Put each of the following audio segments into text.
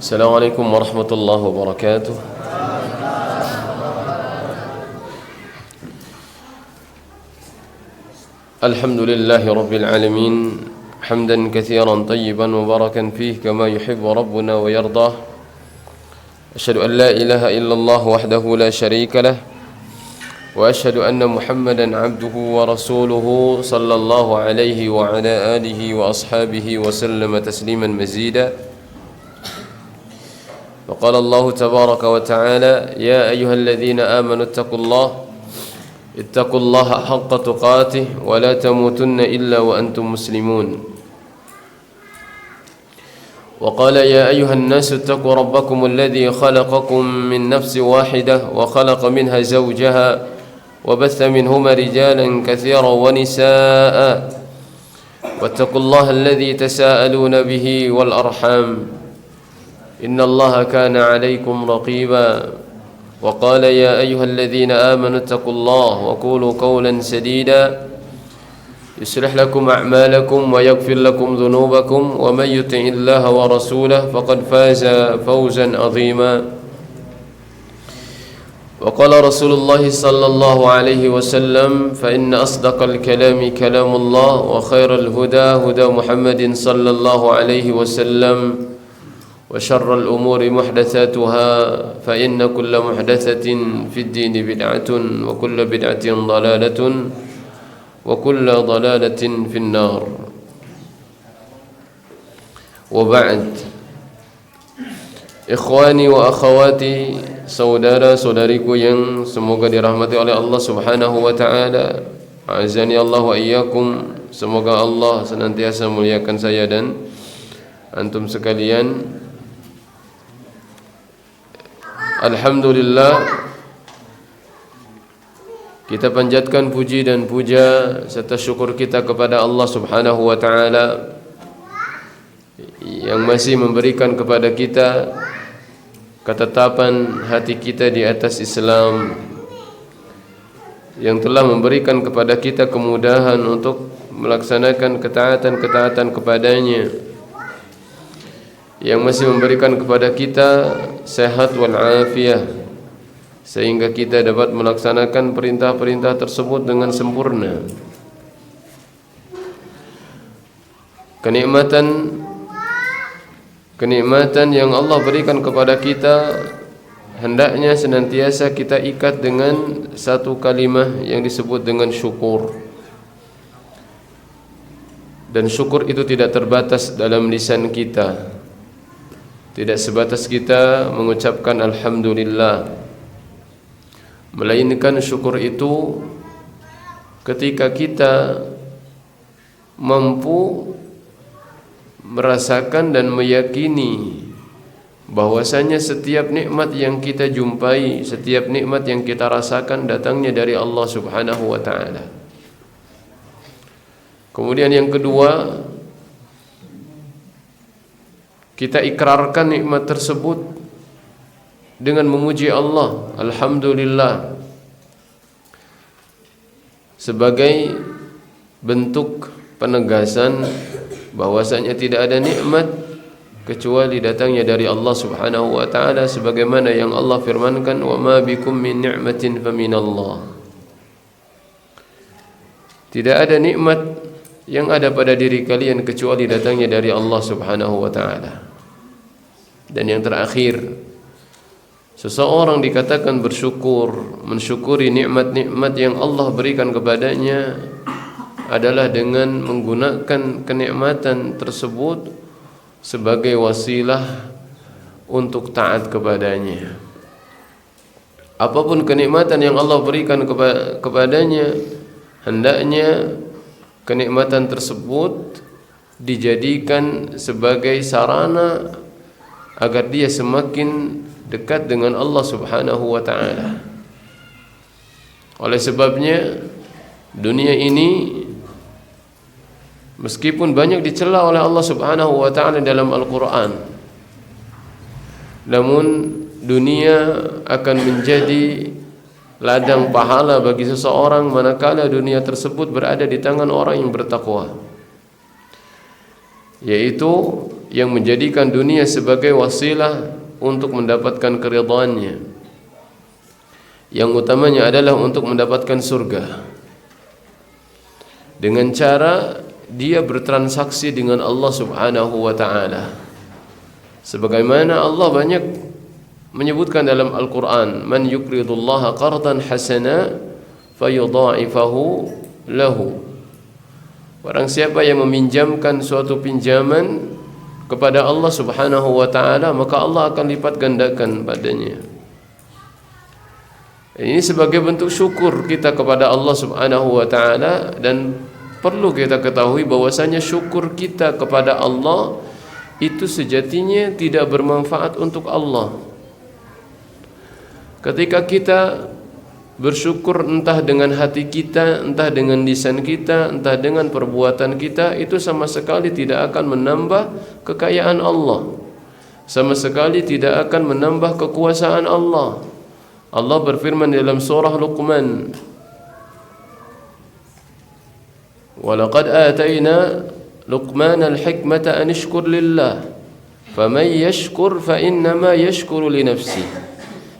Assalamualaikum warahmatullahi wabarakatuh. Alhamdulillahi rabbil alamin, hamdan katsiran tayyiban mubarakan fihi kama yuhibbu rabbuna wa yardah. Asyhadu an la ilaha illallah wahdahu la syarika lah wa asyhadu anna Muhammadan abduhu wa rasuluhu sallallahu alaihi wa ala alihi wa ashabihi wa sallama tasliman mazida. وقال الله تبارك وتعالى يا أيها الذين آمنوا اتقوا الله حق تقاته ولا تموتن إلا وأنتم مسلمون وقال يا أيها الناس اتقوا ربكم الذي خلقكم من نفس واحدة وخلق منها زوجها وبث منهما رجالا كثيرا ونساء واتقوا الله الذي تساءلون به والأرحام إن الله كان عليكم رقيبا وقال يا أيها الذين آمنوا اتقوا الله وقولوا قولا سديدا يصلح لكم أعمالكم ويغفر لكم ذنوبكم ومن يطع الله ورسوله فقد فاز فوزا عظيما وقال رسول الله صلى الله عليه وسلم فإن أصدق الكلام كلام الله وخير الهدى هدى محمد صلى الله عليه وسلم وشر الأمور محدثاتها فإن كل محدثة في الدين بدعة وكل بدعة ضلالة وكل ضلالة في النار وبعد إخواني وأخواتي saudara-saudariku yang semoga dirahmati oleh Allah Subhanahu wa taala. Azani Allah wa iyyakum. Semoga Allah senantiasa memuliakan saya dan antum sekalian. Alhamdulillah, kita panjatkan puji dan puja serta syukur kita kepada Allah Subhanahu wa taala yang masih memberikan kepada kita ketetapan hati kita di atas Islam, yang telah memberikan kepada kita kemudahan untuk melaksanakan ketaatan-ketaatan kepadanya, yang masih memberikan kepada kita sehat wal afiyah sehingga kita dapat melaksanakan perintah-perintah tersebut dengan sempurna. Kenikmatan yang Allah berikan kepada kita hendaknya senantiasa kita ikat dengan satu kalimat yang disebut dengan syukur. Dan syukur itu tidak terbatas dalam lisan kita. Tidak sebatas kita mengucapkan Alhamdulillah, melainkan syukur itu ketika kita mampu merasakan dan meyakini bahwasanya setiap nikmat yang kita jumpai, setiap nikmat yang kita rasakan datangnya dari Allah Subhanahu wa taala. Kemudian yang kedua, kita ikrarkan nikmat tersebut dengan memuji Allah, Alhamdulillah, sebagai bentuk penegasan bahwasanya tidak ada nikmat kecuali datangnya dari Allah Subhanahu wa taala, sebagaimana yang Allah firmankan, "Wa ma bikum min ni'matin faminallah." Tidak ada nikmat yang ada pada diri kalian kecuali datangnya dari Allah Subhanahu wa taala. Dan yang terakhir, seseorang dikatakan bersyukur, mensyukuri nikmat-nikmat yang Allah berikan kepadanya adalah dengan menggunakan kenikmatan tersebut sebagai wasilah untuk taat kepadanya. Apapun kenikmatan yang Allah berikan kepadanya, hendaknya kenikmatan tersebut dijadikan sebagai sarana agar dia semakin dekat dengan Allah Subhanahu wa taala. Oleh sebabnya dunia ini meskipun banyak dicela oleh Allah Subhanahu wa taala dalam Al-Qur'an, namun dunia akan menjadi ladang pahala bagi seseorang manakala dunia tersebut berada di tangan orang yang bertakwa, yaitu yang menjadikan dunia sebagai wasilah untuk mendapatkan keridhaannya, yang utamanya adalah untuk mendapatkan surga, dengan cara dia bertransaksi dengan Allah Subhanahu wa taala. Sebagaimana Allah banyak menyebutkan dalam Al-Qur'an, man yuqridullaha qardan hasana fayudha'ifahu lahu. Barang siapa yang meminjamkan suatu pinjaman kepada Allah Subhanahu wa taala, maka Allah akan lipat gandakan padanya. Ini sebagai bentuk syukur kita kepada Allah Subhanahu wa taala, dan perlu kita ketahui bahwasanya syukur kita kepada Allah itu sejatinya tidak bermanfaat untuk Allah. Ketika kita bersyukur entah dengan hati kita, entah dengan lisan kita, entah dengan perbuatan kita, itu sama sekali tidak akan menambah kekayaan Allah, sama sekali tidak akan menambah kekuasaan Allah. Allah berfirman dalam surah Luqman, "Walaqad atayna Luqmana al-hikmata an ishkur lillah, faman yashkur fa innama yashkuru li nafsi."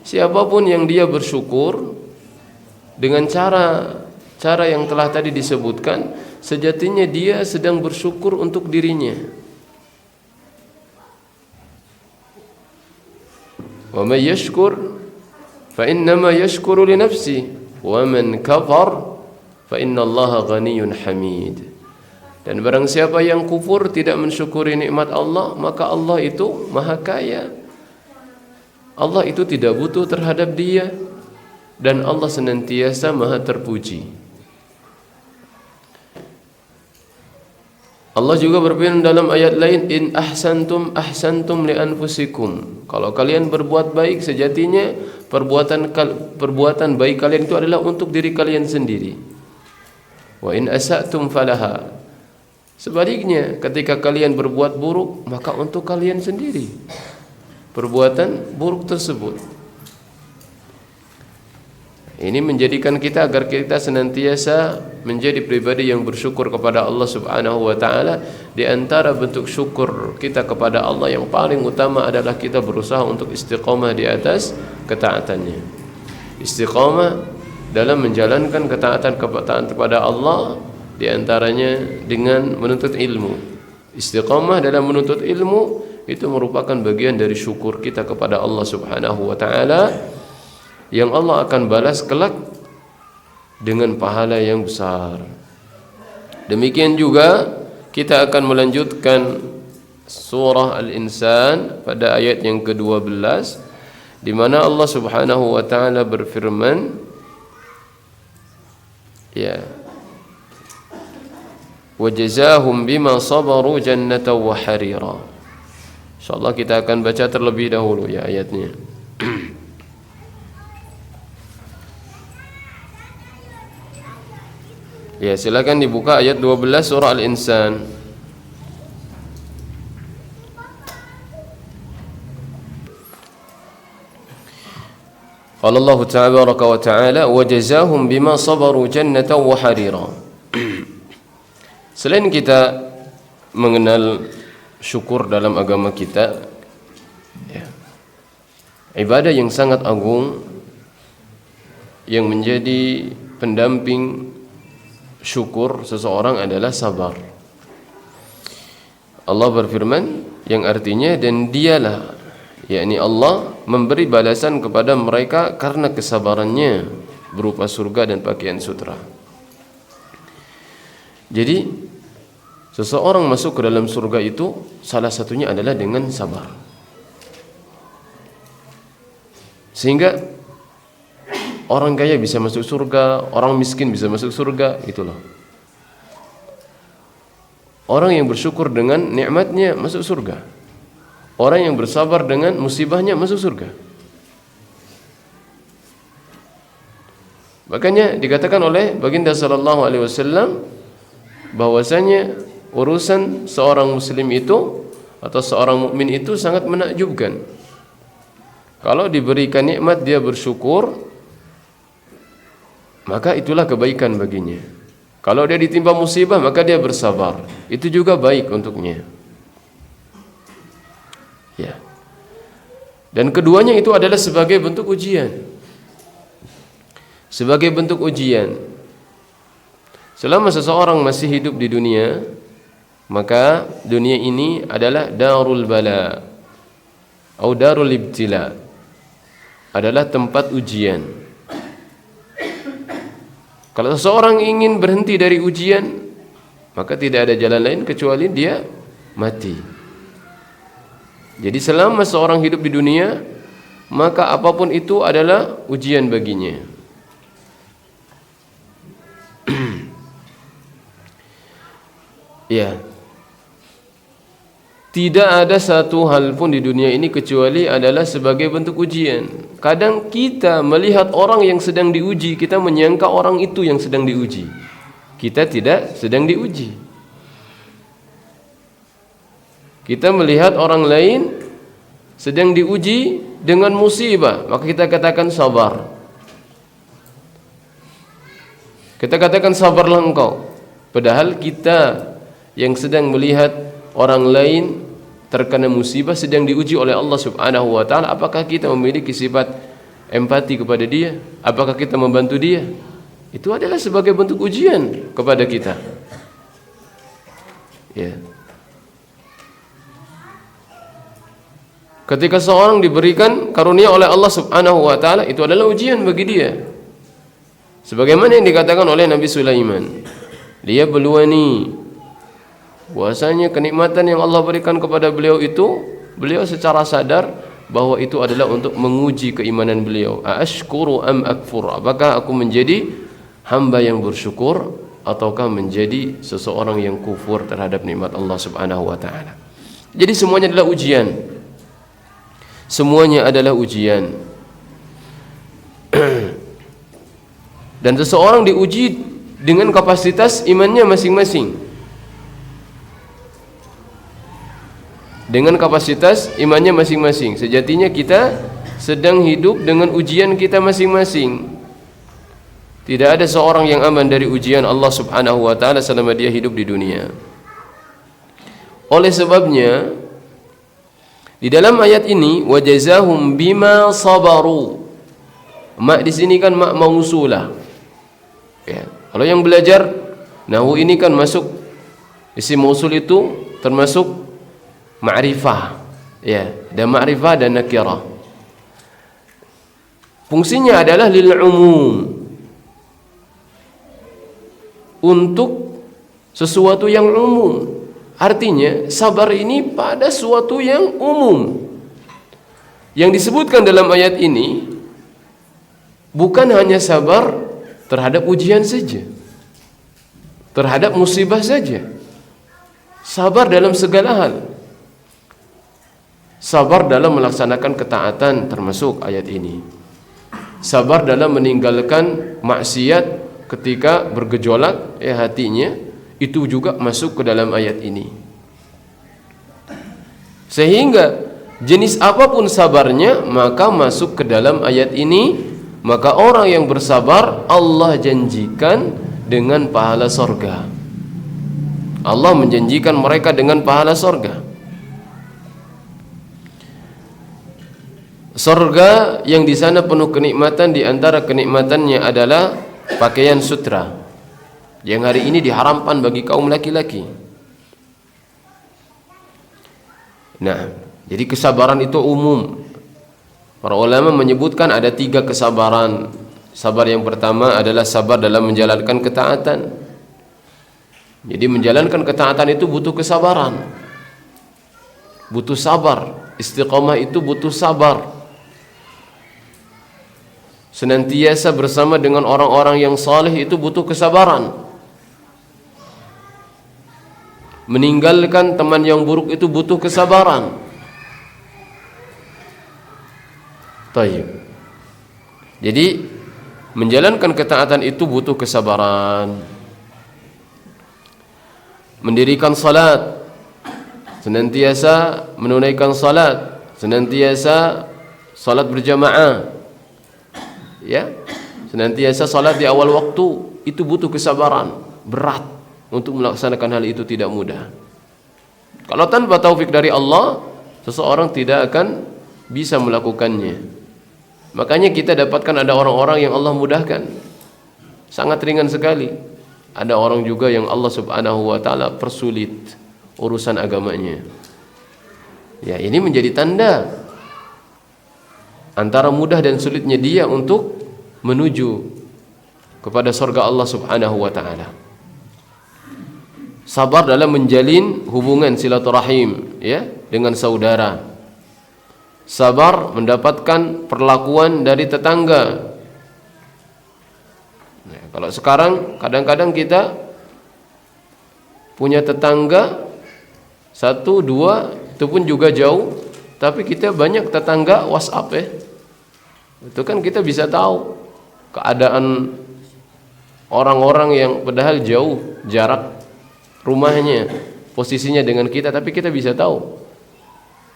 Siapapun yang dia bersyukur dengan cara yang telah tadi disebutkan, sejatinya dia sedang bersyukur untuk dirinya. Wa may yashkur fa innama yashkuru li nafsi wa man kafar fa innallaha ghaniyyun hamid. Dan barang siapa yang kufur, tidak mensyukuri nikmat Allah, maka Allah itu maha kaya. Allah itu tidak butuh terhadap dia, dan Allah senantiasa maha terpuji. Allah juga berfirman dalam ayat lain, in ahsantum ahsantum li anfusikum. Kalau kalian berbuat baik, sejatinya perbuatan baik kalian itu adalah untuk diri kalian sendiri. Wa in asatum falaha. Sebaliknya, ketika kalian berbuat buruk, maka untuk kalian sendiri perbuatan buruk tersebut. Ini menjadikan kita agar kita senantiasa menjadi pribadi yang bersyukur kepada Allah Subhanahu wa taala. Di antara bentuk syukur kita kepada Allah yang paling utama adalah kita berusaha untuk istiqamah di atas ketaatannya. Istiqamah dalam menjalankan ketaatan kepada Allah, di antaranya dengan menuntut ilmu. Istiqamah dalam menuntut ilmu itu merupakan bagian dari syukur kita kepada Allah Subhanahu wa taala, yang Allah akan balas kelak dengan pahala yang besar. Demikian juga kita akan melanjutkan surah Al-Insan pada ayat yang ke-12, di mana Allah Subhanahu wa taala berfirman, ya, wa jazaahum bima sabaru jannatan wa harira. Insyaallah kita akan baca terlebih dahulu ya ayatnya. Ya, silakan dibuka ayat 12 surah Al-Insan. Qala Allah tabaraka wa ta'ala wa jazaahum bima sabaru jannatan wa harira. Selain kita mengenal syukur dalam agama kita, ya, ibadah yang sangat agung yang menjadi pendamping syukur seseorang adalah sabar. Allah berfirman yang artinya, dan dialah, yakni Allah memberi balasan kepada mereka karena kesabarannya berupa surga dan pakaian sutra. Jadi seseorang masuk ke dalam surga itu salah satunya adalah dengan sabar. Sehingga orang kaya bisa masuk surga, orang miskin bisa masuk surga, itulah. Orang yang bersyukur dengan nikmatnya masuk surga. Orang yang bersabar dengan musibahnya masuk surga. Makanya dikatakan oleh baginda sallallahu alaihi wasallam bahwasanya urusan seorang muslim itu atau seorang mukmin itu sangat menakjubkan. Kalau diberikan nikmat dia bersyukur, maka itulah kebaikan baginya. Kalau dia ditimpa musibah, maka dia bersabar, itu juga baik untuknya. Ya. Dan keduanya itu adalah sebagai bentuk ujian. Sebagai bentuk ujian. Selama seseorang masih hidup di dunia, maka dunia ini adalah darul bala atau darul ibtila, adalah tempat ujian. Kalau seseorang ingin berhenti dari ujian, maka tidak ada jalan lain kecuali dia mati. Jadi selama seorang hidup di dunia, maka apapun itu adalah ujian baginya. Ya. Tidak ada satu hal pun di dunia ini kecuali adalah sebagai bentuk ujian. Kadang kita melihat orang yang sedang diuji, kita menyangka orang itu yang sedang diuji. Kita tidak sedang diuji. Kita melihat orang lain sedang diuji dengan musibah, maka kita katakan sabar. Kita katakan sabarlah engkau. Padahal kita yang sedang melihat orang lain terkena musibah, sedang diuji oleh Allah Subhanahu wa taala, apakah kita memiliki sifat empati kepada dia? Apakah kita membantu dia? Itu adalah sebagai bentuk ujian kepada kita. Ya. Ketika seorang diberikan karunia oleh Allah Subhanahu wa taala, itu adalah ujian bagi dia. Sebagaimana yang dikatakan oleh Nabi Sulaiman, dia beluani. Bahwasanya kenikmatan yang Allah berikan kepada beliau itu, beliau secara sadar bahwa itu adalah untuk menguji keimanan beliau. Ashkuru am akfur? Apakah aku menjadi hamba yang bersyukur ataukah menjadi seseorang yang kufur terhadap nikmat Allah Subhanahu wa taala? Jadi semuanya adalah ujian. Semuanya adalah ujian. Dan seseorang diuji dengan kapasitas imannya masing-masing. Dengan kapasitas imannya masing-masing. Sejatinya kita sedang hidup dengan ujian kita masing-masing. Tidak ada seorang yang aman dari ujian Allah Subhanahu wa taala selama dia hidup di dunia. Oleh sebabnya, di dalam ayat ini wajazahum bima sabaru. Ma di sini kan ma mausulah. Ya. Kalau yang belajar nahwu ini kan masuk isim mausul itu termasuk ma'rifah, ya, dan ma'rifah dan nakirah. Fungsinya adalah lil umum, untuk sesuatu yang umum. Artinya sabar ini pada sesuatu yang umum. Yang disebutkan dalam ayat ini bukan hanya sabar terhadap ujian saja, terhadap musibah saja. Sabar dalam segala hal. Sabar dalam melaksanakan ketaatan termasuk ayat ini. Sabar dalam meninggalkan maksiat ketika bergejolak hatinya, itu juga masuk ke dalam ayat ini. Sehingga jenis apapun sabarnya maka masuk ke dalam ayat ini. Maka orang yang bersabar Allah janjikan dengan pahala sorga. Allah menjanjikan mereka dengan pahala sorga. Surga yang di sana penuh kenikmatan, di antara kenikmatannya adalah pakaian sutra yang hari ini diharamkan bagi kaum laki-laki. Nah, jadi kesabaran itu umum. Para ulama menyebutkan ada 3 kesabaran. Sabar yang pertama adalah sabar dalam menjalankan ketaatan. Jadi menjalankan ketaatan itu butuh kesabaran, butuh sabar. Istiqamah itu butuh sabar. Senantiasa bersama dengan orang-orang yang saleh itu butuh kesabaran. Meninggalkan teman yang buruk itu butuh kesabaran. Tayyib. Jadi menjalankan ketaatan itu butuh kesabaran. Mendirikan salat, senantiasa menunaikan salat, senantiasa salat berjamaah, ya, senantiasa salat di awal waktu, itu butuh kesabaran. Berat untuk melaksanakan hal itu, tidak mudah. Kalau tanpa taufik dari Allah, seseorang tidak akan bisa melakukannya. Makanya kita dapatkan ada orang-orang yang Allah mudahkan, sangat ringan sekali. Ada orang juga yang Allah Subhanahu wa taala persulit urusan agamanya. Ya, ini menjadi tanda antara mudah dan sulitnya dia untuk menuju kepada surga Allah Subhanahu wa taala. Sabar dalam menjalin hubungan silaturahim, ya, dengan saudara. Sabar mendapatkan perlakuan dari tetangga. Nah, kalau sekarang kadang-kadang kita punya tetangga satu, dua, itu pun juga jauh, tapi kita banyak tetangga WhatsApp, ya. Itu kan kita bisa tahu keadaan orang-orang yang padahal jauh jarak rumahnya, posisinya dengan kita, tapi kita bisa tahu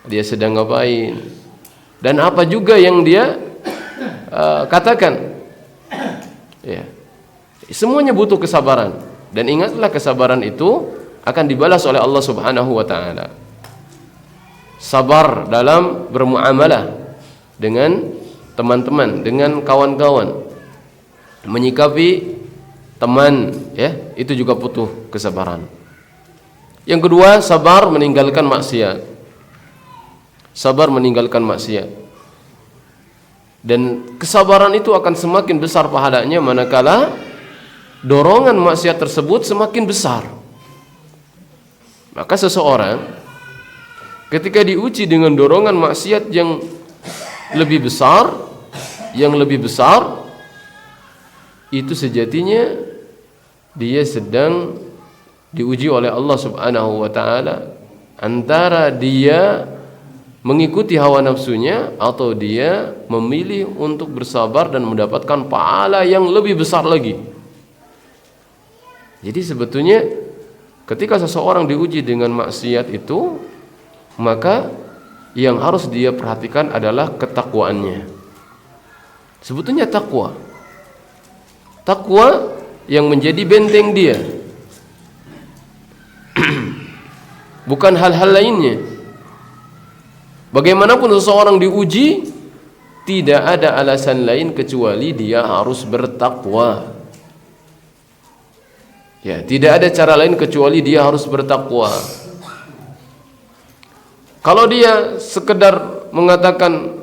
dia sedang ngapain dan apa juga yang dia katakan. Ya. Semuanya butuh kesabaran, dan ingatlah kesabaran itu akan dibalas oleh Allah Subhanahu wa taala. Sabar dalam bermuamalah dengan teman-teman, dengan kawan-kawan, menyikapi teman, ya, itu juga butuh kesabaran. Yang kedua, sabar meninggalkan maksiat. Sabar meninggalkan maksiat. Dan kesabaran itu akan semakin besar pahalanya manakala dorongan maksiat tersebut semakin besar. Maka seseorang ketika diuji dengan dorongan maksiat yang lebih besar, itu sejatinya dia sedang diuji oleh Allah Subhanahu wa taala, antara dia mengikuti hawa nafsunya atau dia memilih untuk bersabar dan mendapatkan pahala yang lebih besar lagi. Jadi sebetulnya ketika seseorang diuji dengan maksiat itu, maka yang harus dia perhatikan adalah ketakwaannya. Sebetulnya takwa yang menjadi benteng dia, bukan hal-hal lainnya. Bagaimanapun seseorang diuji, tidak ada alasan lain kecuali dia harus bertakwa. Ya, tidak ada cara lain kecuali dia harus bertakwa. Kalau dia sekedar mengatakan,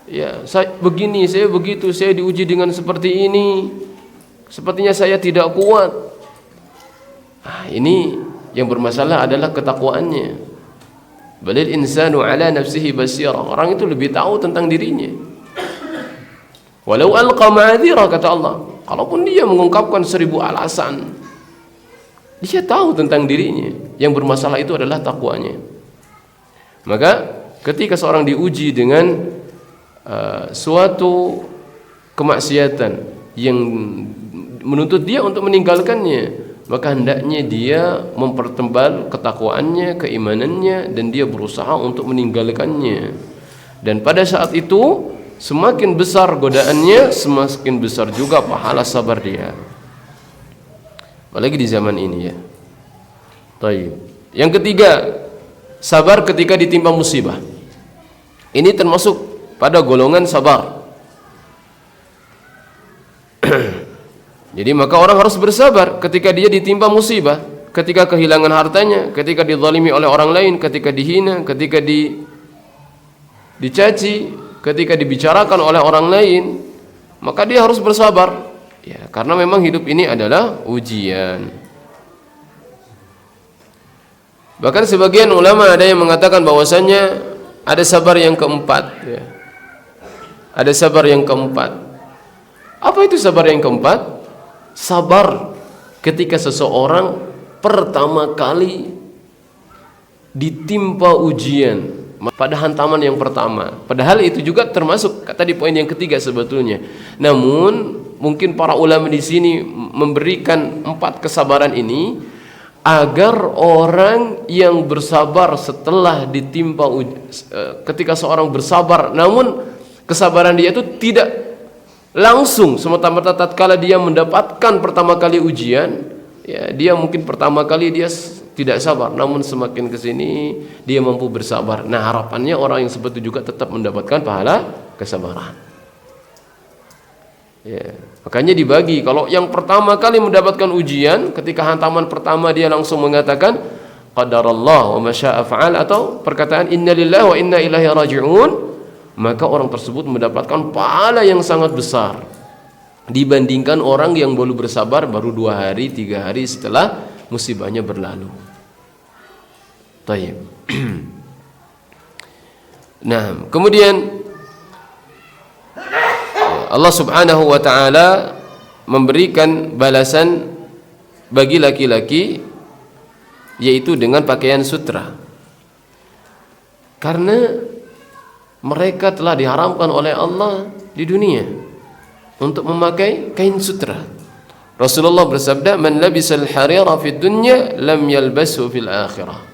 ya, saya begini, saya begitu, saya diuji dengan seperti ini, sepertinya saya tidak kuat. Nah, ini yang bermasalah adalah ketakwaannya. Balil insanu ala nafsihi basira. Orang itu lebih tahu tentang dirinya. Walau alqa ma'adzira, kata Allah. Kalaupun dia mengungkapkan 1000 alasan, dia tahu tentang dirinya. Yang bermasalah itu adalah takwanya. Maka ketika seorang diuji dengan suatu kemaksiatan yang menuntut dia untuk meninggalkannya, maka hendaknya dia mempertebal ketakwaannya, keimanannya, dan dia berusaha untuk meninggalkannya. Dan pada saat itu semakin besar godaannya, semakin besar juga pahala sabar dia. Apalagi di zaman ini, ya. Baik. Yang ketiga, sabar ketika ditimpa musibah. Ini termasuk pada golongan sabar. Jadi maka orang harus bersabar ketika dia ditimpa musibah, ketika kehilangan hartanya, ketika dizalimi oleh orang lain, ketika dihina, ketika dicaci, ketika dibicarakan oleh orang lain, maka dia harus bersabar. Ya, karena memang hidup ini adalah ujian. Bahkan sebagian ulama ada yang mengatakan bahwasannya ada sabar yang keempat, ya. Ada sabar yang keempat. Apa itu sabar yang keempat? Sabar ketika seseorang pertama kali ditimpa ujian pada hantaman yang pertama. Padahal itu juga termasuk kata di poin yang ketiga sebetulnya. Namun mungkin para ulama di sini memberikan 4 kesabaran ini agar orang yang bersabar setelah ditimpa ketika seorang bersabar, namun kesabaran dia itu tidak langsung semata-mata tatkala dia mendapatkan pertama kali ujian, ya, dia mungkin pertama kali dia tidak sabar, namun semakin ke sini dia mampu bersabar. Nah, harapannya orang yang seperti itu juga tetap mendapatkan pahala kesabaran. Ya, makanya dibagi. Kalau yang pertama kali mendapatkan ujian, ketika hantaman pertama dia langsung mengatakan qadarallah wa ma syaa fa'al, atau perkataan innalillahi wa inna ilaihi raji'un, maka orang tersebut mendapatkan pahala yang sangat besar dibandingkan orang yang baru bersabar baru 2 hari 3 hari setelah musibahnya berlalu. Taib. Nah, kemudian Allah Subhanahu wa taala memberikan balasan bagi laki-laki yaitu dengan pakaian sutra. Karena mereka telah diharamkan oleh Allah di dunia untuk memakai kain sutra. Rasulullah bersabda, "Man labisal harira fid dunya lam yalbashu fil akhirah."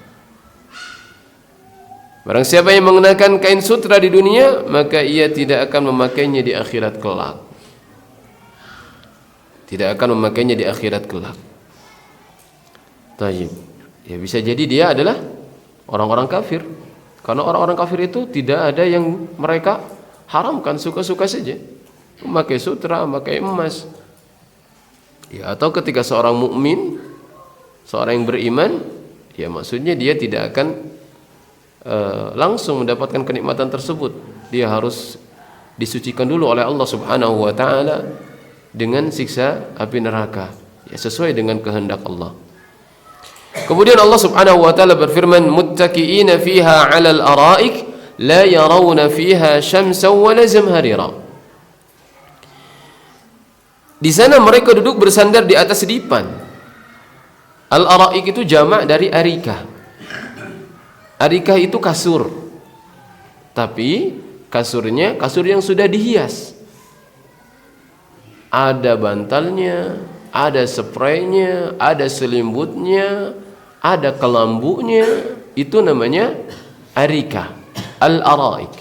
Barang siapa yang mengenakan kain sutra di dunia, maka ia tidak akan memakainya di akhirat kelak. Tidak akan memakainya di akhirat kelak. Taib. Ya, bisa jadi dia adalah orang-orang kafir. Karena orang-orang kafir itu tidak ada yang mereka haramkan, suka-suka saja. Memakai sutra, memakai emas. Ya, atau ketika seorang mukmin, seorang yang beriman, ya maksudnya dia tidak akan langsung mendapatkan kenikmatan tersebut. Dia harus disucikan dulu oleh Allah Subhanahu wa taala dengan siksa api neraka, ya, sesuai dengan kehendak Allah. Kemudian Allah Subhanahu wa taala berfirman, muttaqiina fiha 'alal araik la yarawna fiha syamsan wa la zamharira. Di sana mereka duduk bersandar di atas dipan. Al-araik itu jamak dari arika. Arikah itu kasur, tapi kasurnya kasur yang sudah dihias. Ada bantalnya, ada spraynya, ada selimutnya, ada kelambunya. Itu namanya arikah, al-araik.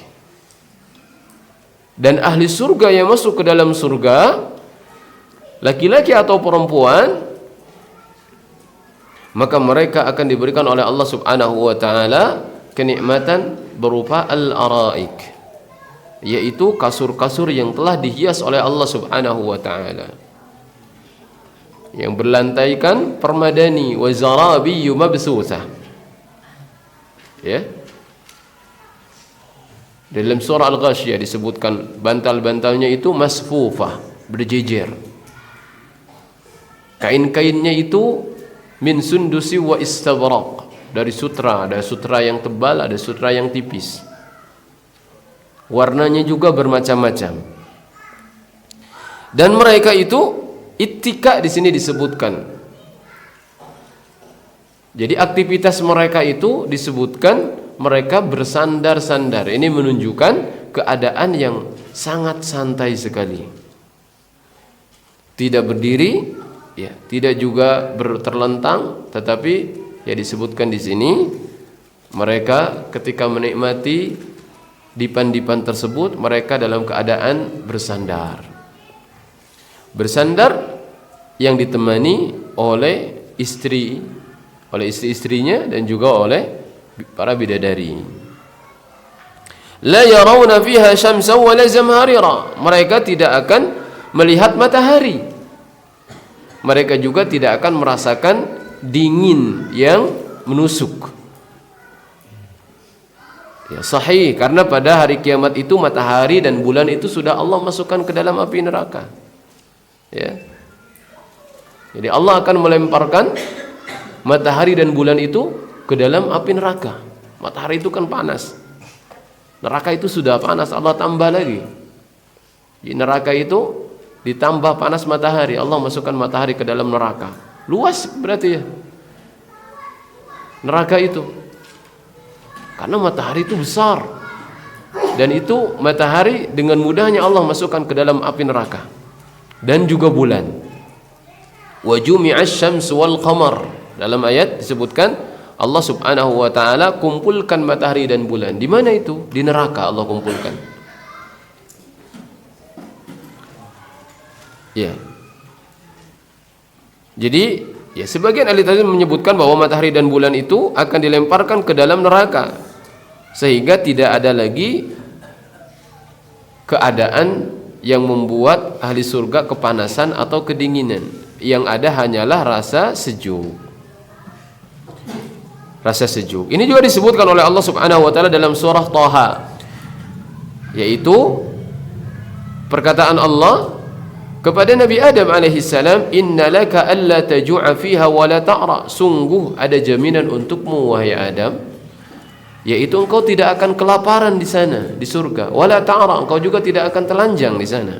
Dan ahli surga yang masuk ke dalam surga, laki-laki atau perempuan, maka mereka akan diberikan oleh Allah Subhanahu wa taala kenikmatan berupa al-araik, yaitu kasur-kasur yang telah dihias oleh Allah Subhanahu wa taala, yang berlantaikan permadani, wa zarabiyyu mabsusah. Ya. Dalam surah Al-Ghasyiyah disebutkan bantal-bantalnya itu masfufah, berjejer. Kain-kainnya itu min sundusi wa istabraq, dari sutra. Ada sutra yang tebal, ada sutra yang tipis. Warnanya juga bermacam-macam. Dan mereka itu ittika di sini disebutkan. Jadi aktivitas mereka itu disebutkan mereka bersandar-sandar. Ini menunjukkan keadaan yang sangat santai sekali. Tidak berdiri, ya, tidak juga terlentang, tetapi ya disebutkan di sini mereka ketika menikmati dipan-dipan tersebut, mereka dalam keadaan bersandar. Bersandar yang ditemani oleh istri-istrinya dan juga oleh para bidadari. La yarawna fiha syamsan wa la zamharira. Mereka tidak akan melihat matahari. Mereka juga tidak akan merasakan dingin yang menusuk. Ya, sahih, karena pada hari kiamat itu matahari dan bulan itu sudah Allah masukkan ke dalam api neraka. Ya. Jadi Allah akan melemparkan matahari dan bulan itu ke dalam api neraka. Matahari itu kan panas. Neraka itu sudah panas, Allah tambah lagi. Di neraka itu ditambah panas matahari, Allah masukkan matahari ke dalam neraka. Luas berarti ya neraka itu, karena matahari itu besar. Dan itu matahari dengan mudahnya Allah masukkan ke dalam api neraka. Dan juga bulan. Wa jumi'asy syamsu wal qamar. Dalam ayat disebutkan Allah Subhanahu wa taala kumpulkan matahari dan bulan. Di mana itu? Di neraka Allah kumpulkan. Ya. Jadi Ya, sebagian ahli tafsir menyebutkan bahwa matahari dan bulan itu akan dilemparkan ke dalam neraka sehingga tidak ada lagi keadaan yang membuat ahli surga kepanasan atau kedinginan. Yang ada hanyalah rasa sejuk. Rasa sejuk. Ini juga disebutkan oleh Allah Subhanahu wa taala dalam surah Thaha, yaitu perkataan Allah kepada Nabi Adam alaihissalam, innalaka alla taju'a fiha wa la ta'ra, sungguh ada jaminan untukmu wahai Adam, yaitu engkau tidak akan kelaparan di sana di surga, wala ta'ra, engkau juga tidak akan telanjang di sana,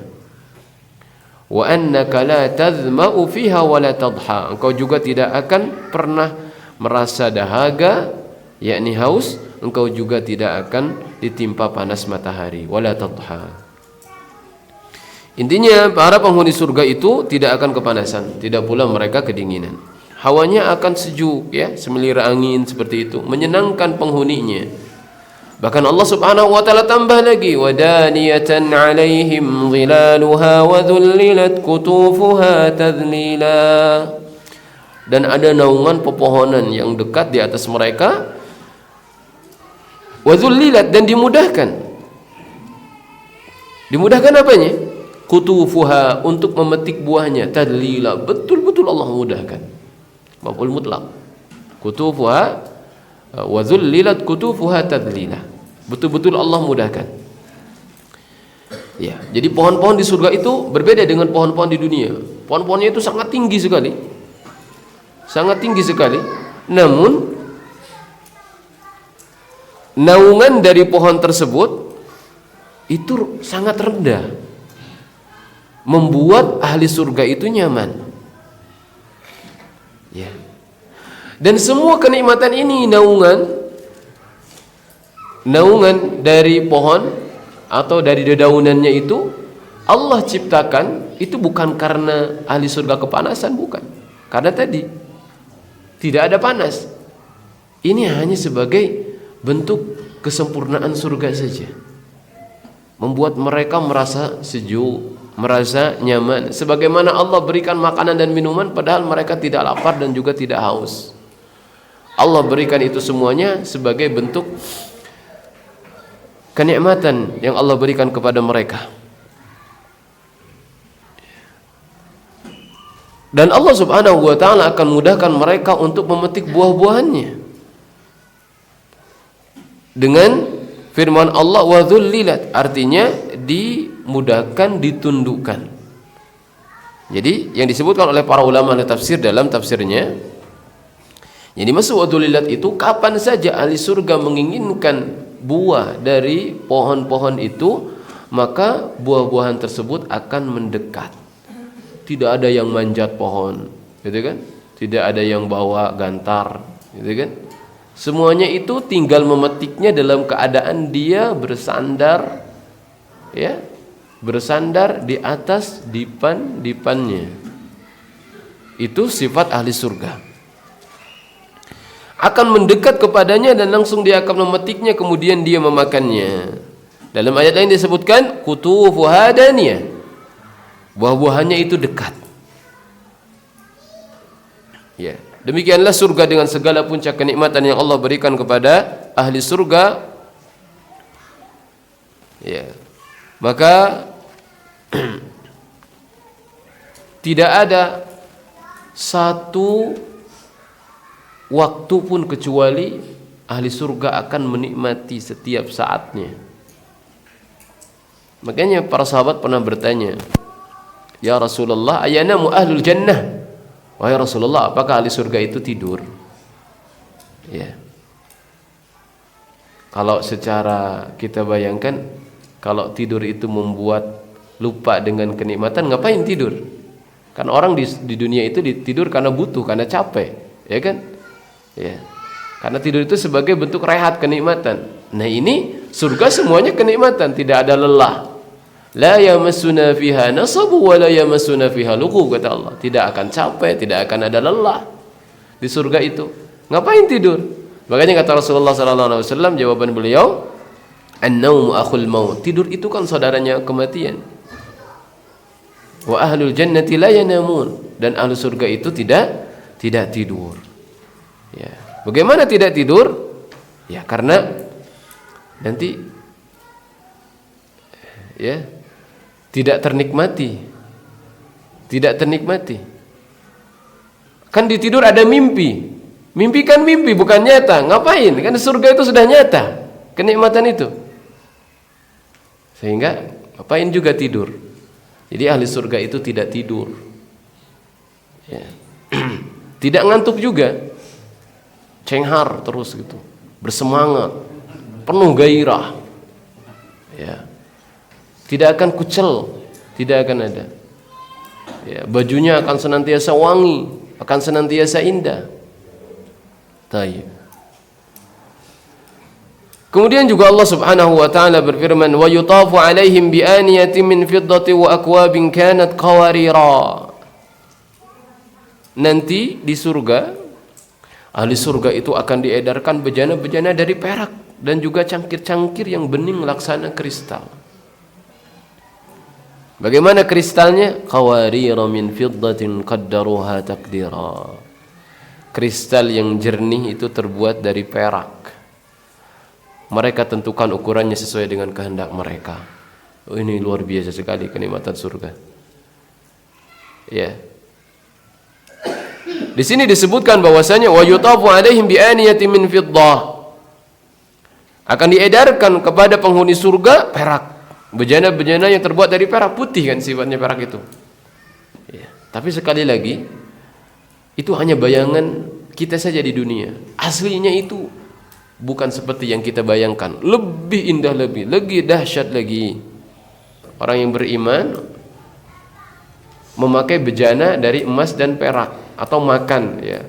wa annaka la tazma'u fiha wa la tadha, engkau juga tidak akan pernah merasa dahaga yakni haus, engkau juga tidak akan ditimpa panas matahari, wala tadha. Intinya para penghuni surga itu tidak akan kepanasan, tidak pula mereka kedinginan. Hawanya akan sejuk, ya, semilir angin seperti itu, menyenangkan penghuninya. Bahkan Allah Subhanahu wa taala tambah lagi, wadaniyatan 'alaihim dhilaluha wa dhullilat kutufuha tadlila. Dan ada naungan pepohonan yang dekat di atas mereka, wa dhullilat, dan dimudahkan. Dimudahkan apanya? Kutufuha, untuk memetik buahnya, tadlila, betul-betul Allah mudahkan. Maf'ul mutlaq. Kutufuha wa dhullilat kutufuha tadlila, betul-betul Allah mudahkan. Ya, jadi pohon-pohon di surga itu berbeda dengan pohon-pohon di dunia. Pohon-pohonnya itu sangat tinggi sekali. Sangat tinggi sekali. Namun naungan dari pohon tersebut itu sangat rendah, membuat ahli surga itu nyaman. Ya. Dan semua kenikmatan ini naungan dari pohon atau dari dedaunannya itu Allah ciptakan, itu bukan karena ahli surga kepanasan, bukan. Karena tadi tidak ada panas. Ini hanya sebagai bentuk kesempurnaan surga saja, membuat mereka merasa sejuk, merasa nyaman, sebagaimana Allah berikan makanan dan minuman padahal mereka tidak lapar dan juga tidak haus. Allah berikan itu semuanya sebagai bentuk kenikmatan yang Allah berikan kepada mereka. Dan Allah Subhanahu wa taala akan mudahkan mereka untuk memetik buah-buahannya dengan firman Allah, wa dhullilat, artinya dimudahkan, ditundukkan. Jadi yang disebutkan oleh para ulama tafsir dalam tafsirnya, jadi maksud wa dhullilat itu kapan saja ahli surga menginginkan buah dari pohon-pohon itu, maka buah-buahan tersebut akan mendekat. Tidak ada yang manjat pohon, gitu kan? Tidak ada yang bawa gantar, gitu kan? Semuanya itu tinggal memetiknya dalam keadaan dia bersandar, ya, bersandar di atas dipan-dipannya. Itu sifat ahli surga. Akan mendekat kepadanya dan langsung dia akan memetiknya, kemudian dia memakannya. Dalam ayat lain disebutkan kutufuha daniyah, buah-buahannya itu dekat. Ya, demikianlah surga dengan segala puncak kenikmatan yang Allah berikan kepada ahli surga. Ya, maka tidak ada satu waktu pun kecuali ahli surga akan menikmati setiap saatnya. Makanya para sahabat pernah bertanya, ya Rasulullah, ayanamu ahlul jannah? Wahai Rasulullah, apakah ahli surga itu tidur? Ya. Kalau secara kita bayangkan, kalau tidur itu membuat lupa dengan kenikmatan, ngapain tidur? Kan orang di dunia itu tidur karena butuh, karena capek, ya kan? Ya. Karena tidur itu sebagai bentuk rehat, kenikmatan. Nah ini surga semuanya kenikmatan, tidak ada lelah. La yamassuna fiha nasabu wa la yamassuna fiha lughub, kata Allah. Tidak akan capek, tidak akan ada lelah di surga itu. Ngapain tidur? Makanya kata Rasulullah sallallahu alaihi wasallam, jawaban beliau, an-naumu akhul maut. Tidur itu kan saudaranya kematian. Wa ahlul jannati la yanamun, dan ahli surga itu tidak tidak tidur. Ya. Bagaimana tidak tidur? Ya karena nanti ya tidak ternikmati. Kan di tidur ada mimpi. Mimpi kan mimpi, bukan nyata. Ngapain? Kan surga itu sudah nyata, kenikmatan itu. Sehingga ngapain juga tidur. Jadi ahli surga itu tidak tidur. Ya. Tidak ngantuk juga. Cenghar terus gitu. Bersemangat, penuh gairah. Ya. Tidak akan kucel, tidak akan ada. Ya, bajunya akan senantiasa wangi, akan senantiasa indah. Tayyib. Kemudian juga Allah Subhanahu wa taala berfirman, "Wa yutafu 'alaihim bi aniyatin min fiddatin wa akwabin kanat qawarira." Nanti di surga, ahli surga itu akan diedarkan bejana-bejana dari perak dan juga cangkir-cangkir yang bening laksana kristal. Bagaimana kristalnya? Qawarira min fiddatin qaddaruha taqdira. Kristal yang jernih itu terbuat dari perak. Mereka tentukan ukurannya sesuai dengan kehendak mereka. Oh, ini luar biasa sekali kenikmatan surga. Ya. Di sini disebutkan bahwasanya wa yutafu 'alaihim bi aniyatin min fiddah. Akan diedarkan kepada penghuni surga perak. Bejana-bejana yang terbuat dari perak, putih kan sifatnya perak itu. Ya. Tapi sekali lagi, itu hanya bayangan kita saja di dunia. Aslinya itu bukan seperti yang kita bayangkan. Lebih indah, lebih dahsyat lagi. Orang yang beriman memakai bejana dari emas dan perak atau makan, ya.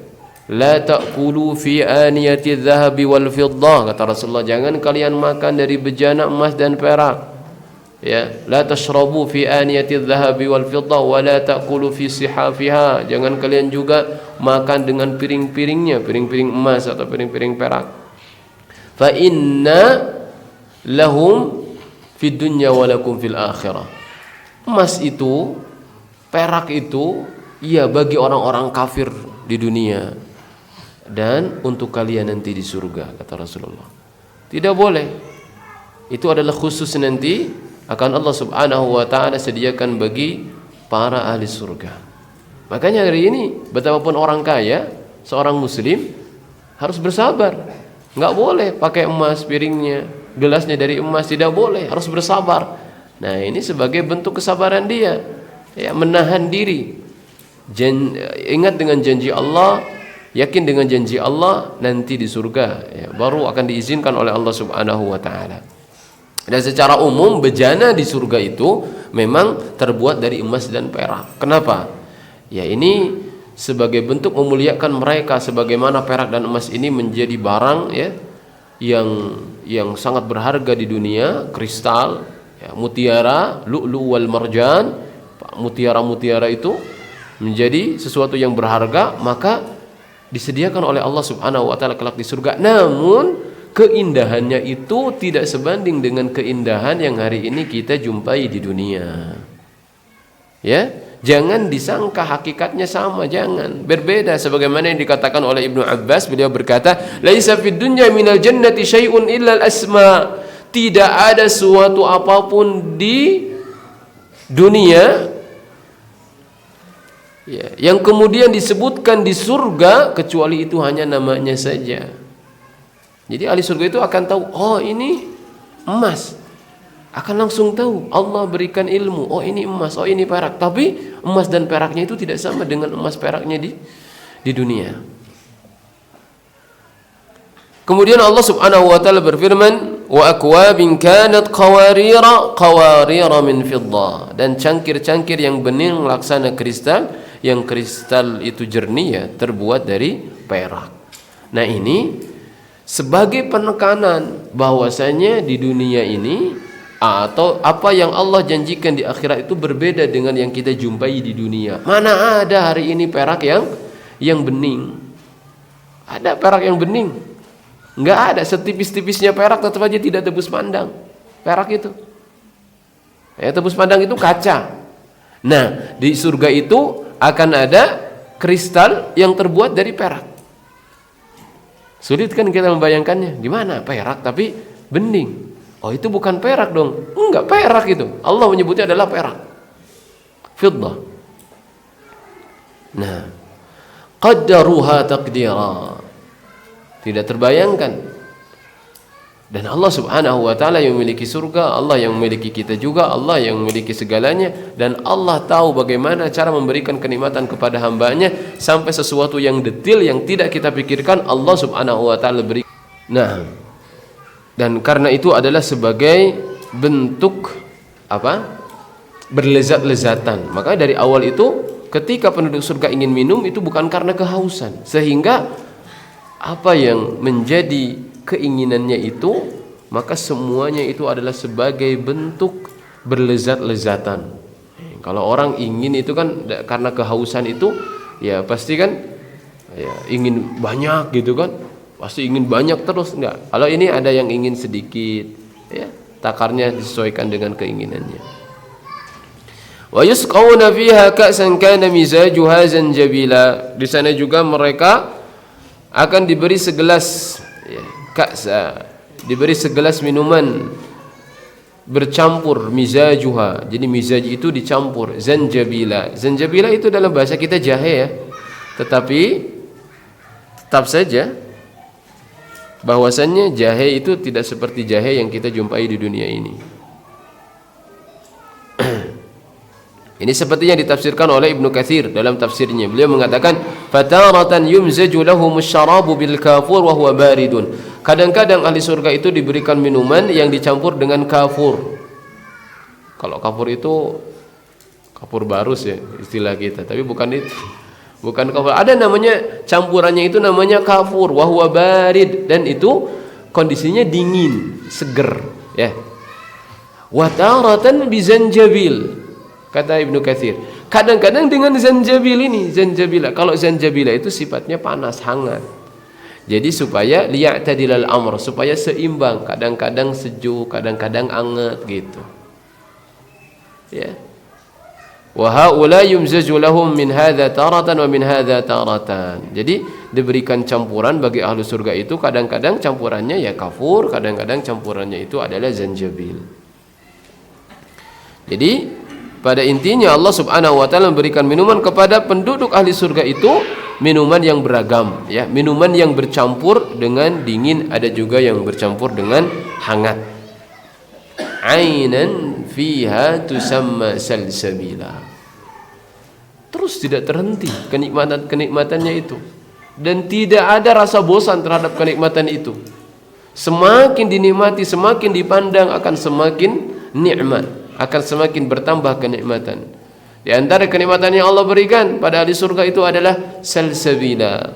La ta'kulu fi aniyati dhahabi wal fiddah, kata Rasulullah, jangan kalian makan dari bejana emas dan perak. Ya, la tashrabu fi aniyati dhahabi wal fiddah wa la ta'kulu fi sihafiha, jangan kalian juga makan dengan piring-piringnya, piring-piring emas atau piring-piring perak. Fa inna lahum fid dunya wa lakum fil akhirah. Emas itu, perak itu, iya bagi orang-orang kafir di dunia dan untuk kalian nanti di surga, kata Rasulullah. Tidak boleh. Itu adalah khusus nanti akan Allah Subhanahu wa taala sediakan bagi para ahli surga. Makanya hari ini betapapun orang kaya, seorang muslim harus bersabar. Enggak boleh pakai emas piringnya, gelasnya dari emas, tidak boleh, harus bersabar. Nah, ini sebagai bentuk kesabaran dia. Ya, menahan diri. Ingat dengan janji Allah, yakin dengan janji Allah, nanti di surga ya, baru akan diizinkan oleh Allah Subhanahu wa taala. Dan secara umum bejana di surga itu memang terbuat dari emas dan perak. Kenapa? Ya ini sebagai bentuk memuliakan mereka, sebagaimana perak dan emas ini menjadi barang ya yang sangat berharga di dunia, kristal, ya, mutiara, lu'lu' wal marjan, mutiara-mutiara itu menjadi sesuatu yang berharga, maka disediakan oleh Allah Subhanahu wa taala kelak di surga. Namun keindahannya itu tidak sebanding dengan keindahan yang hari ini kita jumpai di dunia. Ya, jangan disangka hakikatnya sama, jangan. Berbeda sebagaimana yang dikatakan oleh Ibnu Abbas, beliau berkata, "Laisa fid dunya minal jannati syai'un illa al-asma." Tidak ada suatu apapun di dunia ya, yang kemudian disebutkan di surga kecuali itu hanya namanya saja. Jadi ahli surga itu akan tahu, oh ini emas. Akan langsung tahu, Allah berikan ilmu, oh ini emas, oh ini perak. Tapi emas dan peraknya itu tidak sama dengan emas peraknya di dunia. Kemudian Allah Subhanahu wa taala berfirman, wa akwabin kanat qawarira min fiddah, dan cangkir-cangkir yang bening laksana kristal, yang kristal itu jernih ya, terbuat dari perak. Nah, ini sebagai penekanan bahwasanya di dunia ini atau apa yang Allah janjikan di akhirat itu berbeda dengan yang kita jumpai di dunia. Mana ada hari ini perak yang bening? Ada perak yang bening? Enggak ada. Setipis-tipisnya perak tetap aja tidak tebus pandang. Perak itu. Ya, tebus pandang itu kaca. Nah, di surga itu akan ada kristal yang terbuat dari perak. Sulit kan kita membayangkannya, gimana perak tapi bening? Oh itu bukan perak dong. Enggak, perak itu. Allah menyebutnya adalah perak. Fiddah. Nah, qaddaruha taqdira. Tidak terbayangkan. Dan Allah subhanahu wa ta'ala yang memiliki surga, Allah yang memiliki kita juga, Allah yang memiliki segalanya, dan Allah tahu bagaimana cara memberikan kenikmatan kepada hambanya sampai sesuatu yang detail yang tidak kita pikirkan Allah subhanahu wa ta'ala beri. Nah, dan karena itu adalah sebagai bentuk berlezat-lezatan. Maka dari awal itu ketika penduduk surga ingin minum itu bukan karena kehausan, sehingga apa yang menjadi keinginannya itu, maka semuanya itu adalah sebagai bentuk berlezat-lezatan. Kalau orang ingin itu kan karena kehausan itu, ya pasti kan ya, ingin banyak gitu kan, pasti ingin banyak terus. Enggak, kalau ini ada yang ingin sedikit, ya takarnya disesuaikan dengan keinginannya. Wa yusqawna fiha ka'san kana mizajuha zanjabila. Di sana juga mereka akan diberi segelas ka'sa, diberi segelas minuman bercampur mizajuha. Jadi mizaj itu dicampur zanjabila. Zanjabila itu dalam bahasa kita jahe ya. Tetapi tetap saja bahwasannya jahe itu tidak seperti jahe yang kita jumpai di dunia ini. Ini seperti yang ditafsirkan oleh Ibnu Katsir dalam tafsirnya. Beliau mengatakan, "Fataratan yumzaju lahumus syarabu bil kafur wa huwa baridun." Kadang-kadang ahli surga itu diberikan minuman yang dicampur dengan kafur. Kalau kafur itu kafur barus ya istilah kita, tapi bukan itu. Bukan kafur. Ada namanya campurannya itu namanya kafur wa huwa barid, dan itu kondisinya dingin, seger ya. Wa taratan bizanjabil. Kata Ibnu Katsir, kadang-kadang dengan zanjabil ini, zanjabila. Kalau zanjabila itu sifatnya panas, hangat. Jadi supaya liya'tadilal amr, supaya seimbang, kadang-kadang sejuk, kadang-kadang hangat gitu. Ya. Wa haula yumzaju lahum min hadza taratan wa min hadza taratan. Jadi diberikan campuran bagi ahlu surga itu, kadang-kadang campurannya ya kafur, kadang-kadang campurannya itu adalah zanjabil. Jadi pada intinya Allah subhanahu wa ta'ala memberikan minuman kepada penduduk ahli surga itu, minuman yang beragam ya, minuman yang bercampur dengan dingin, ada juga yang bercampur dengan hangat. Ainan fiha tusamma salsabila. Terus tidak terhenti kenikmatannya itu, dan tidak ada rasa bosan terhadap kenikmatan itu. Semakin dinikmati, semakin dipandang akan semakin nikmat, akan semakin bertambah kenikmatan. Di antara kenikmatan yang Allah berikan pada ahli surga itu adalah salsabila.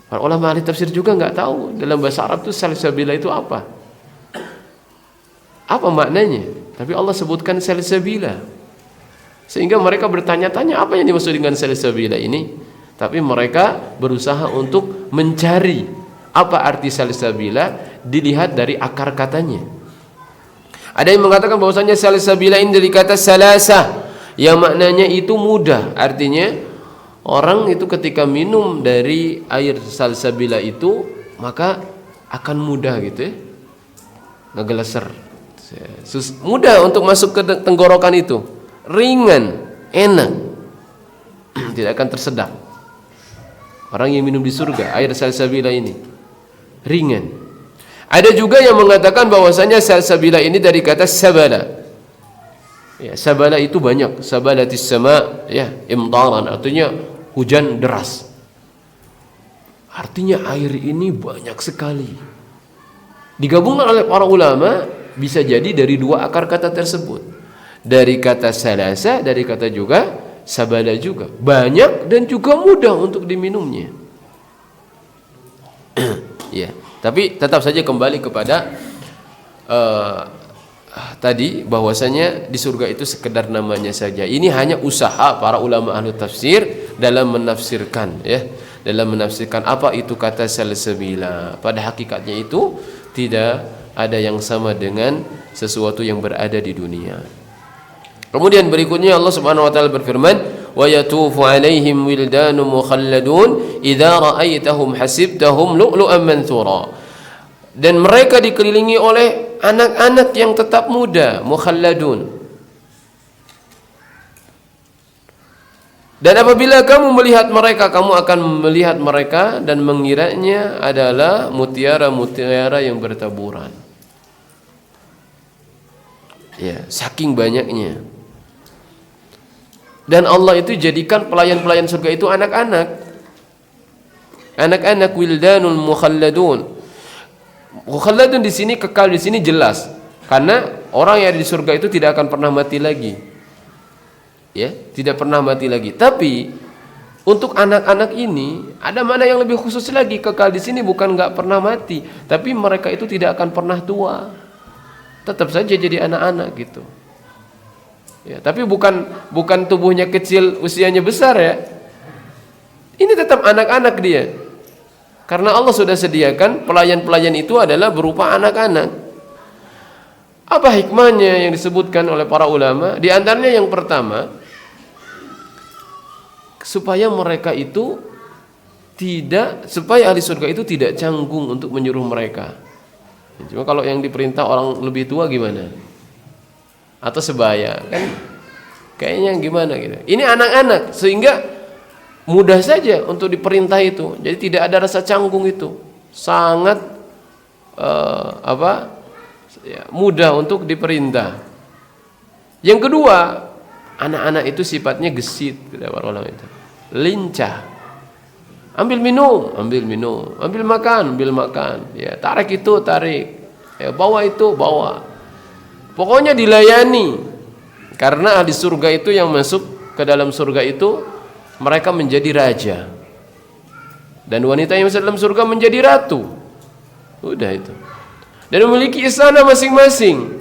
Para ulama ahli tafsir juga enggak tahu dalam bahasa Arab itu salsabila itu apa. Apa maknanya? Tapi Allah sebutkan salsabila. Sehingga mereka bertanya-tanya apa yang dimaksud dengan salsabila ini. Tapi mereka berusaha untuk mencari apa arti salsabila, dilihat dari akar katanya. Ada yang mengatakan bahwasanya salsabila ini dari kata salasa, yang maknanya itu mudah. Artinya orang itu ketika minum dari air salsabila itu maka akan mudah gitu ya, ngegeleser, mudah untuk masuk ke tenggorokan itu, ringan, enak, tidak akan tersedak. Orang yang minum di surga air salsabila ini ringan. Ada juga yang mengatakan bahwasanya salsabila ini dari kata sabala. Ya, sabala itu banyak, sabalatis sama ya, imtaran, artinya hujan deras. Artinya air ini banyak sekali. Digabungkan oleh para ulama, bisa jadi dari dua akar kata tersebut. Dari kata salasa, dari kata juga sabala juga. Banyak dan juga mudah untuk diminumnya. Ya. Tapi tetap saja kembali kepada tadi bahwasanya di surga itu sekedar namanya saja. Ini hanya usaha para ulama ahli tafsir dalam menafsirkan ya, dalam menafsirkan apa itu kata salsabila. Pada hakikatnya itu tidak ada yang sama dengan sesuatu yang berada di dunia. Kemudian berikutnya Allah Subhanahu wa taala berfirman, wa yatufu 'alaihim wildanun mukhalladun idza ra'aitahum hasibtahum lu'lu'an manthura. Dan mereka dikelilingi oleh anak-anak yang tetap muda, mukhalladun. Dan apabila kamu melihat mereka, kamu akan melihat mereka dan mengiranya adalah mutiara-mutiara yang bertaburan. Ya, saking banyaknya. Dan Allah itu jadikan pelayan-pelayan surga itu anak-anak. Anak-anak wildanul mukhalladun. Mukhalladun di sini, kekal di sini jelas. Karena orang yang ada di surga itu tidak akan pernah mati lagi. Ya, tidak pernah mati lagi. Tapi untuk anak-anak ini ada mana yang lebih khusus lagi. Kekal di sini bukan nggak pernah mati, tapi mereka itu tidak akan pernah tua. Tetap saja jadi anak-anak gitu. Ya, tapi bukan tubuhnya kecil, usianya besar ya. Ini tetap anak-anak dia. Karena Allah sudah sediakan pelayan-pelayan itu adalah berupa anak-anak. Apa hikmahnya yang disebutkan oleh para ulama? Di antaranya yang pertama, supaya mereka itu supaya ahli surga itu tidak canggung untuk menyuruh mereka. Cuma kalau yang diperintah orang lebih tua gimana? Atau sebaya, kan kayaknya gimana gitu. Ini anak-anak sehingga mudah saja untuk diperintah itu. Jadi tidak ada rasa canggung itu. Sangat mudah untuk diperintah. Yang kedua, anak-anak itu sifatnya gesit, kata para ulama itu. Lincah. Ambil minum, ambil makan, ya, tarik itu, tarik. Ya, bawa itu, bawa. Pokoknya dilayani. Karena ahli surga itu yang masuk ke dalam surga itu mereka menjadi raja. Dan wanita yang masuk dalam surga menjadi ratu. Udah itu. Dan memiliki istana masing-masing.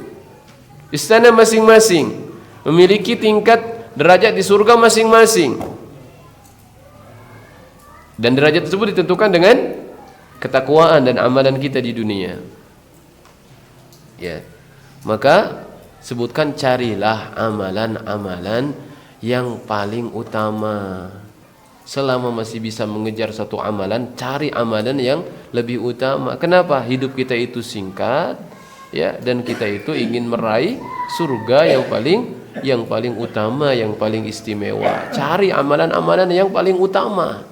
Istana masing-masing. Memiliki tingkat derajat di surga masing-masing. Dan derajat tersebut ditentukan dengan ketakwaan dan amalan kita di dunia. Ya. Maka sebutkan, carilah amalan-amalan yang paling utama. Selama masih bisa mengejar satu amalan, cari amalan yang lebih utama. Kenapa? Hidup kita itu singkat, ya, dan kita itu ingin meraih surga yang paling utama, yang paling istimewa. Cari amalan-amalan yang paling utama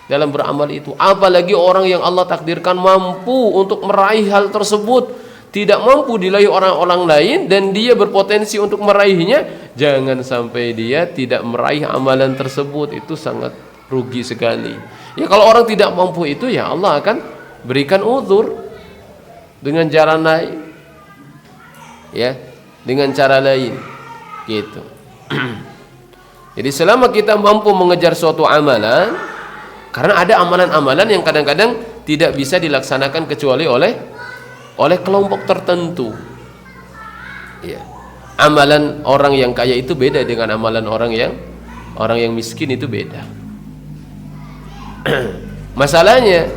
dalam beramal itu. Apalagi orang yang Allah takdirkan mampu untuk meraih hal tersebut, tidak mampu diraih orang-orang lain dan dia berpotensi untuk meraihnya, jangan sampai dia tidak meraih amalan tersebut. Itu sangat rugi sekali. Ya, kalau orang tidak mampu itu, ya Allah akan berikan uzur dengan cara lain. Ya, dengan cara lain. Gitu. Jadi selama kita mampu mengejar suatu amalan, karena ada amalan-amalan yang kadang-kadang tidak bisa dilaksanakan kecuali oleh kelompok tertentu. Ya. Amalan orang yang kaya itu beda dengan amalan orang yang miskin, itu beda. Masalahnya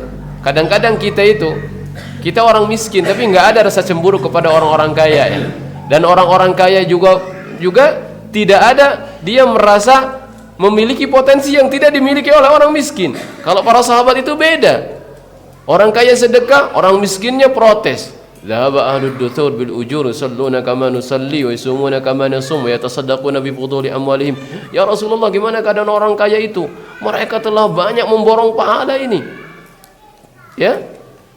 kadang-kadang kita orang miskin tapi nggak ada rasa cemburu kepada orang-orang kaya ya. Dan orang-orang kaya juga tidak ada dia merasa memiliki potensi yang tidak dimiliki oleh orang miskin. Kalau para sahabat itu beda. Orang kaya sedekah, orang miskinnya protes. Dhahaba ahlud duthur bil ujur yusalluna kama nusalli wa yasumuna kama nasum wa yatasaddaquna bi fuduli amwalihim. Ya Rasulullah, gimana keadaan orang kaya itu? Mereka telah banyak memborong pahala ini. Ya?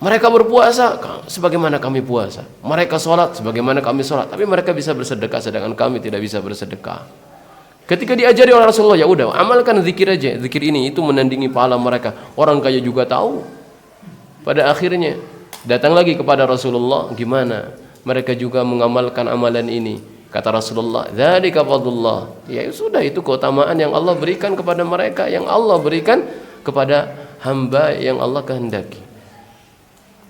Mereka berpuasa sebagaimana kami puasa. Mereka sholat sebagaimana kami sholat. Tapi mereka bisa bersedekah sedangkan kami tidak bisa bersedekah. Ketika diajari oleh Rasulullah, ya udah, amalkan zikir aja. Zikir ini itu menandingi pahala mereka. Orang kaya juga tahu. Pada akhirnya datang lagi kepada Rasulullah, gimana? Mereka juga mengamalkan amalan ini. Kata Rasulullah, dzalika fadlullah. Ya sudah, itu keutamaan yang Allah berikan kepada mereka, yang Allah berikan kepada hamba yang Allah kehendaki.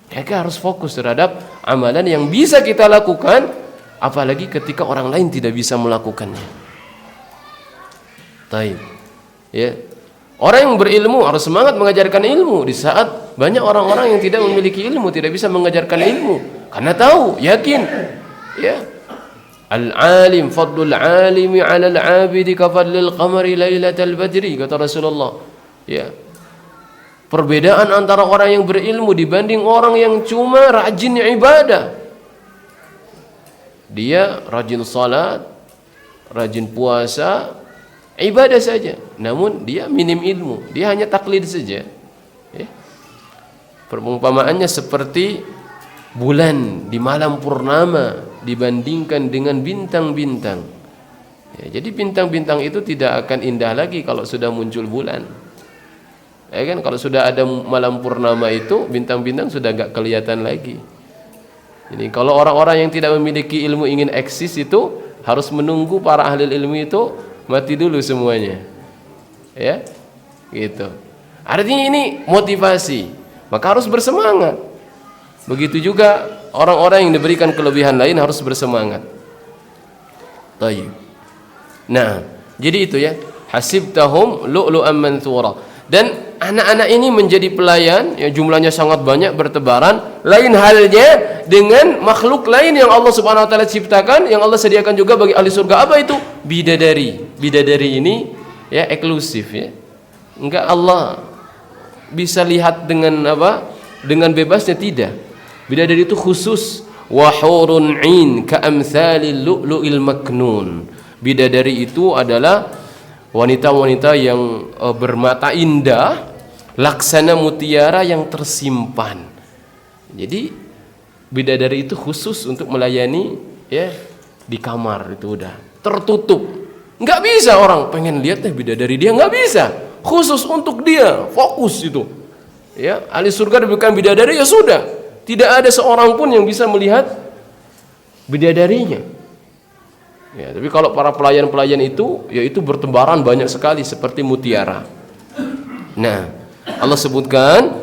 Mereka harus fokus terhadap amalan yang bisa kita lakukan, apalagi ketika orang lain tidak bisa melakukannya. Taib. Ya. Orang yang berilmu harus semangat mengajarkan ilmu di saat banyak orang-orang yang tidak memiliki ilmu, tidak bisa mengajarkan ilmu karena tahu, yakin. Ya. Al-alim fadlul alimi 'ala al-'abidi ka fadlil qamari lailatal badri, kata Rasulullah. Ya. Perbedaan antara orang yang berilmu dibanding orang yang cuma rajin ibadah. Dia rajin salat, rajin puasa, ibadah saja. Namun dia minim ilmu, dia hanya taklid saja. Ya. Perumpamaannya seperti bulan di malam purnama dibandingkan dengan bintang-bintang. Ya, jadi bintang-bintang itu tidak akan indah lagi kalau sudah muncul bulan. Ya kan, kalau sudah ada malam purnama itu bintang-bintang sudah gak kelihatan lagi. Jadi kalau orang-orang yang tidak memiliki ilmu ingin eksis itu harus menunggu para ahli ilmu itu mati dulu semuanya. Ya, gitu. Artinya ini motivasi, maka harus bersemangat. Begitu juga orang-orang yang diberikan kelebihan lain harus bersemangat. Tayyib. Nah, jadi itu ya, hasibtahum lu'lu'an mansura. Dan anak-anak ini menjadi pelayan, ya jumlahnya sangat banyak bertebaran. Lain halnya dengan makhluk lain yang Allah Subhanahu wa taala ciptakan, yang Allah sediakan juga bagi ahli surga. Apa itu? Bidadari. Bidadari ini ya eksklusif ya. Enggak Allah bisa lihat dengan apa? Dengan bebasnya, tidak. Bidadari itu khusus. Wa hurun 'ain ka'amsalil lu'lu'il maknun. Bidadari itu adalah wanita-wanita yang bermata indah, laksana mutiara yang tersimpan. Jadi bidadari itu khusus untuk melayani ya di kamar, itu udah tertutup. Nggak bisa orang pengen lihat bidadari dia, nggak bisa. Khusus untuk dia, fokus itu. Ya, ahli surga diberikan bidadari, ya sudah. Tidak ada seorang pun yang bisa melihat bidadarinya. Ya, tapi kalau para pelayan-pelayan itu, yaitu bertebaran banyak sekali seperti mutiara. Nah, Allah sebutkan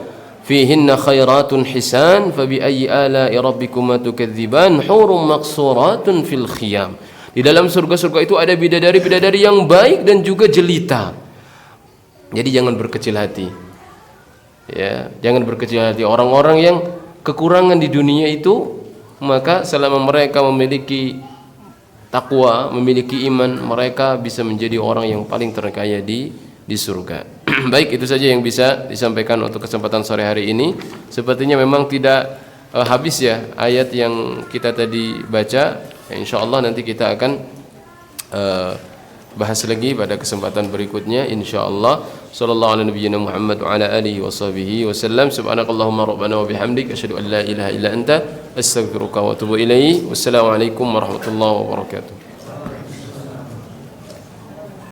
fihinna khairatun hisan fabi ayyi ala'i rabbikuma tukadziban hurum maqsuratun fil khiyam. Di dalam surga-surga itu ada bidadari-bidadari yang baik dan juga jelita. Jadi jangan berkecil hati. Ya, jangan berkecil hati. Orang-orang yang kekurangan di dunia itu, maka selama mereka memiliki takwa, memiliki iman, mereka bisa menjadi orang yang paling terkaya di surga. Baik, itu saja yang bisa disampaikan untuk kesempatan sore hari ini. Sepertinya memang tidak habis ya ayat yang kita tadi baca. Insyaallah nanti kita akan bahas lagi pada kesempatan berikutnya insyaallah. Sallallahu ala nabiyyina Muhammad wa ala alihi washabihi wasallam. Subhanakallahumma rabbana wa bihamdik asyhadu an la ilaha illa anta astaghfiruka wa atubu ilaik. Wassalamualaikum warahmatullahi wabarakatuh.